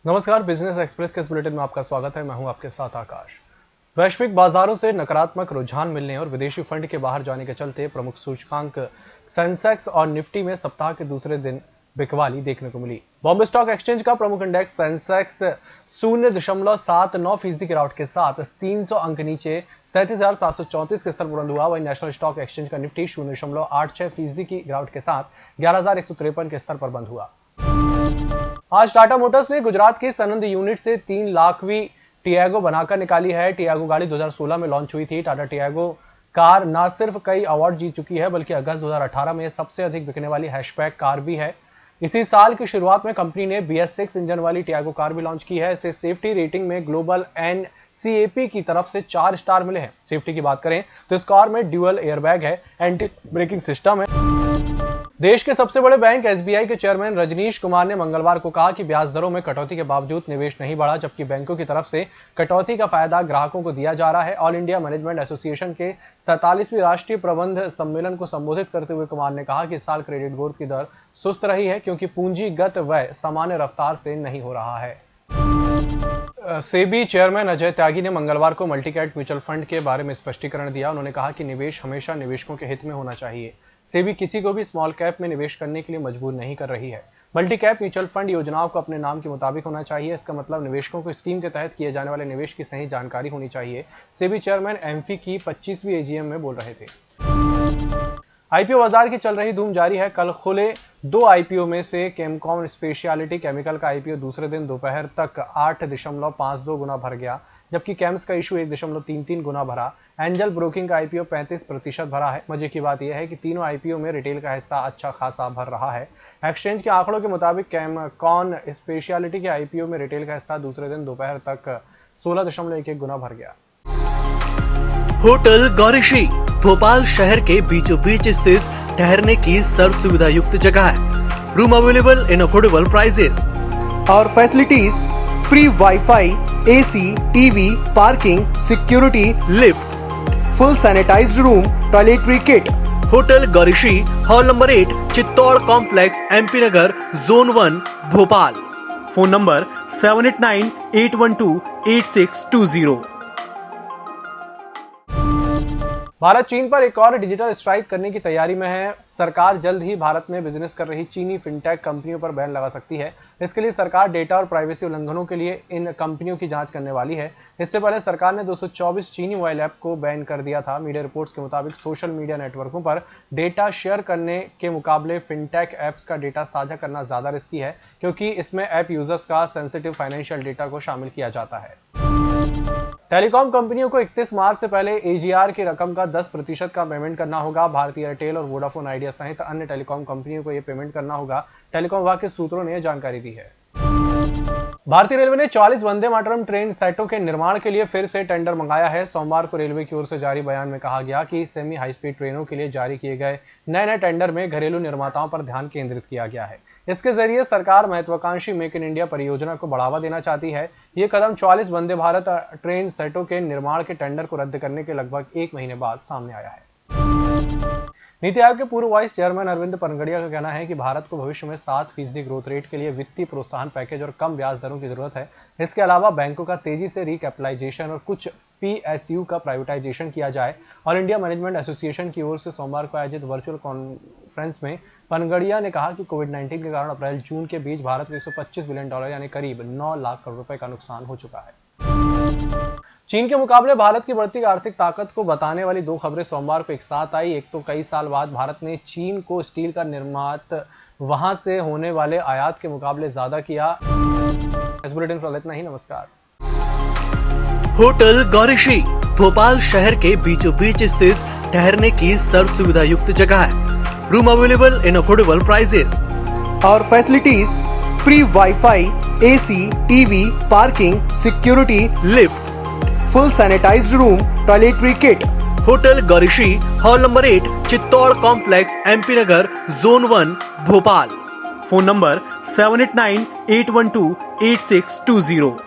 नमस्कार, business express के इस बुलेटिन में आपका स्वागत है। मैं हूं आपके साथ आकाश। वैश्विक बाजारों से नकारात्मक रुझान मिलने और विदेशी फंड के बाहर जाने के चलते प्रमुख सूचकांक सेंसेक्स और निफ्टी में सप्ताह के दूसरे दिन बिकवाली देखने को मिली। बॉम्बे स्टॉक एक्सचेंज का प्रमुख इंडेक्स सेंसेक्स 0.79% गिरावट के साथ 300 अंक नीचे 37,734 के स्तर पर बंद हुआ। वहीं नेशनल स्टॉक एक्सचेंज का निफ्टी 0.86% की गिरावट के साथ 11,153 के स्तर पर बंद हुआ। आज टाटा मोटर्स ने गुजरात की सनंद यूनिट से 3 लाखवीं टियागो बनाकर निकाली है। टियागो गाड़ी 2016 में लॉन्च हुई थी। टाटा टियागो कार न सिर्फ कई अवार्ड जीत चुकी है बल्कि अगस्त 2018 में सबसे अधिक बिकने वाली हैचबैक कार भी है। इसी साल की शुरुआत में कंपनी ने BS6 इंजन वाली टियागो कार भी लॉन्च की है। इसे सेफ्टी रेटिंग में ग्लोबल NCAP की तरफ से 4 स्टार मिले हैं। सेफ्टी की बात करें तो इस कार में ड्यूअल एयरबैग है, एंटी ब्रेकिंग सिस्टम है। देश के सबसे बड़े बैंक SBI के चेयरमैन रजनीश कुमार ने मंगलवार को कहा कि ब्याज दरों में कटौती के बावजूद निवेश नहीं बढ़ा, जबकि बैंकों की तरफ से कटौती का फायदा ग्राहकों को दिया जा रहा है। ऑल इंडिया मैनेजमेंट एसोसिएशन के 47वीं राष्ट्रीय प्रबंध सम्मेलन को संबोधित करते हुए कुमार ने कहा कि इस साल क्रेडिट ग्रोथ की दर सुस्त रही है क्योंकि पूंजीगत व्यय सामान्य रफ्तार से नहीं हो रहा है। सेबी चेयरमैन अजय त्यागी ने मंगलवार को मल्टीकैप म्यूचुअल फंड के बारे में स्पष्टीकरण दिया। उन्होंने कहा कि निवेश हमेशा निवेशकों के हित में होना चाहिए। सेबी किसी को भी स्मॉल कैप में निवेश करने के लिए मजबूर नहीं कर रही है। मल्टी कैप म्यूचुअल फंड योजनाओं को अपने नाम के मुताबिक होना चाहिए। इसका मतलब निवेशकों को स्कीम के तहत किए जाने वाले निवेश की सही जानकारी होनी चाहिए। सेबी चेयरमैन एमफी की 25वीं AGM में बोल रहे थे। आईपीओ बाजार की चल रही धूम जारी है। कल खुले 2 आईपीओ में से केमकॉम स्पेशलिटी केमिकल का आईपीओ दूसरे दिन दोपहर तक 8.52 गुना भर गया, जबकि केम्स का इशू 1.33 गुना भरा। एंजल ब्रोकिंग का आईपीओ 35% भरा है। मजे की बात यह है कि तीनों आईपीओ में रिटेल का हिस्सा अच्छा खासा भर रहा है। एक्सचेंज के आंकड़ों के मुताबिक केमकॉन स्पेशलिटी के आईपीओ में रिटेल का हिस्सा दूसरे दिन दोपहर तक 16.11 गुना भर गया। होटल गौरीशी भोपाल शहर के बीचों बीच स्थित ठहरने की सर्व सुविधा युक्त जगह है। Room available in affordable prices और facilities free wifi, AC, TV, parking, security, lift, full sanitised room, toiletry kit. Hotel Gaurishi, hall number 8, Chittor complex, MP Nagar, zone 1, Bhopal. Phone number 7898128620। Bharat चीन पर एक और डिजिटल स्ट्राइक करने की तैयारी में है। सरकार जल्द ही भारत में बिजनेस कर रही चीनी फिनटेक कंपनियों पर बैन लगा सकती है। इसके लिए सरकार डेटा और प्राइवेसी उल्लंघनों के लिए इन कंपनियों की जांच करने वाली है। इससे पहले सरकार ने 224 चीनी मोबाइल ऐप को बैन कर दिया था। मीडिया रिपोर्ट्स के मुताबिक सोशल मीडिया नेटवर्कों पर डेटा शेयर करने के मुकाबले फिनटेक ऐप्स का डेटा साझा करना ज्यादा रिस्की है, क्योंकि इसमें ऐप यूजर्स का सेंसिटिव फाइनेंशियल डेटा को शामिल किया जाता है। टेलीकॉम कंपनियों को 31 मार्च से पहले AGR की रकम का 10% का पेमेंट करना होगा। भारतीय एयरटेल और वोडाफोन आइडिया सहित अन्य टेलीकॉम कंपनियों को यह पेमेंट करना होगा। टेलीकॉम विभाग के सूत्रों ने यह जानकारी दी है। भारतीय रेलवे ने 44 वंदे मातरम ट्रेन सेटों के निर्माण के लिए फिर से टेंडर मंगाया है। सोमवार को रेलवे की ओर से जारी बयान में कहा गया कि सेमी हाई स्पीड ट्रेनों के लिए जारी किए गए नए टेंडर में घरेलू निर्माताओं पर ध्यान केंद्रित किया गया है। इसके जरिए सरकार महत्वाकांक्षी मेक इन इंडिया परियोजना को बढ़ावा देना चाहती है। ये कदम 44 वंदे भारत ट्रेन सेटों के निर्माण के टेंडर को रद्द करने के लगभग 1 महीने बाद सामने आया है। नीति आयोग के पूर्व वाइस चेयरमैन अरविंद पनगड़िया का कहना है कि भारत को भविष्य में 7% ग्रोथ रेट के लिए वित्तीय प्रोत्साहन पैकेज और कम ब्याज दरों की जरूरत है। इसके अलावा बैंकों का तेजी से रिकैपिटलाइजेशन और कुछ PSU का प्राइवेटाइजेशन किया जाए। ऑल इंडिया मैनेजमेंट एसोसिएशन की ओर से सोमवार को आयोजित वर्चुअल कॉन्फ्रेंस में पनगड़िया ने कहा कि कोविड-19 के कारण अप्रैल-जून के बीच भारत को $125 बिलियन यानी करीब 9 लाख करोड़ रुपए का नुकसान हो चुका है। चीन के मुकाबले भारत की बढ़ती आर्थिक ताकत को बताने वाली 2 खबरें सोमवार को एक साथ आई। एक तो कई साल बाद भारत ने चीन को स्टील का निर्यात वहां से होने वाले आयात के मुकाबले ज्यादा किया। इस बुलेटिन पर इतना ही। नमस्कार। होटल गौरीशी भोपाल शहर के बीचों बीच स्थित ठहरने की सर्व सुविधा युक्त जगह है। Room available in affordable prices और facilities free wifi, AC, TV, parking, security, lift, full sanitised room, toiletry kit. Hotel Gaurishi, hall number 8, Chittor complex, MP Nagar, zone 1, Bhopal. Phone number 7898128620।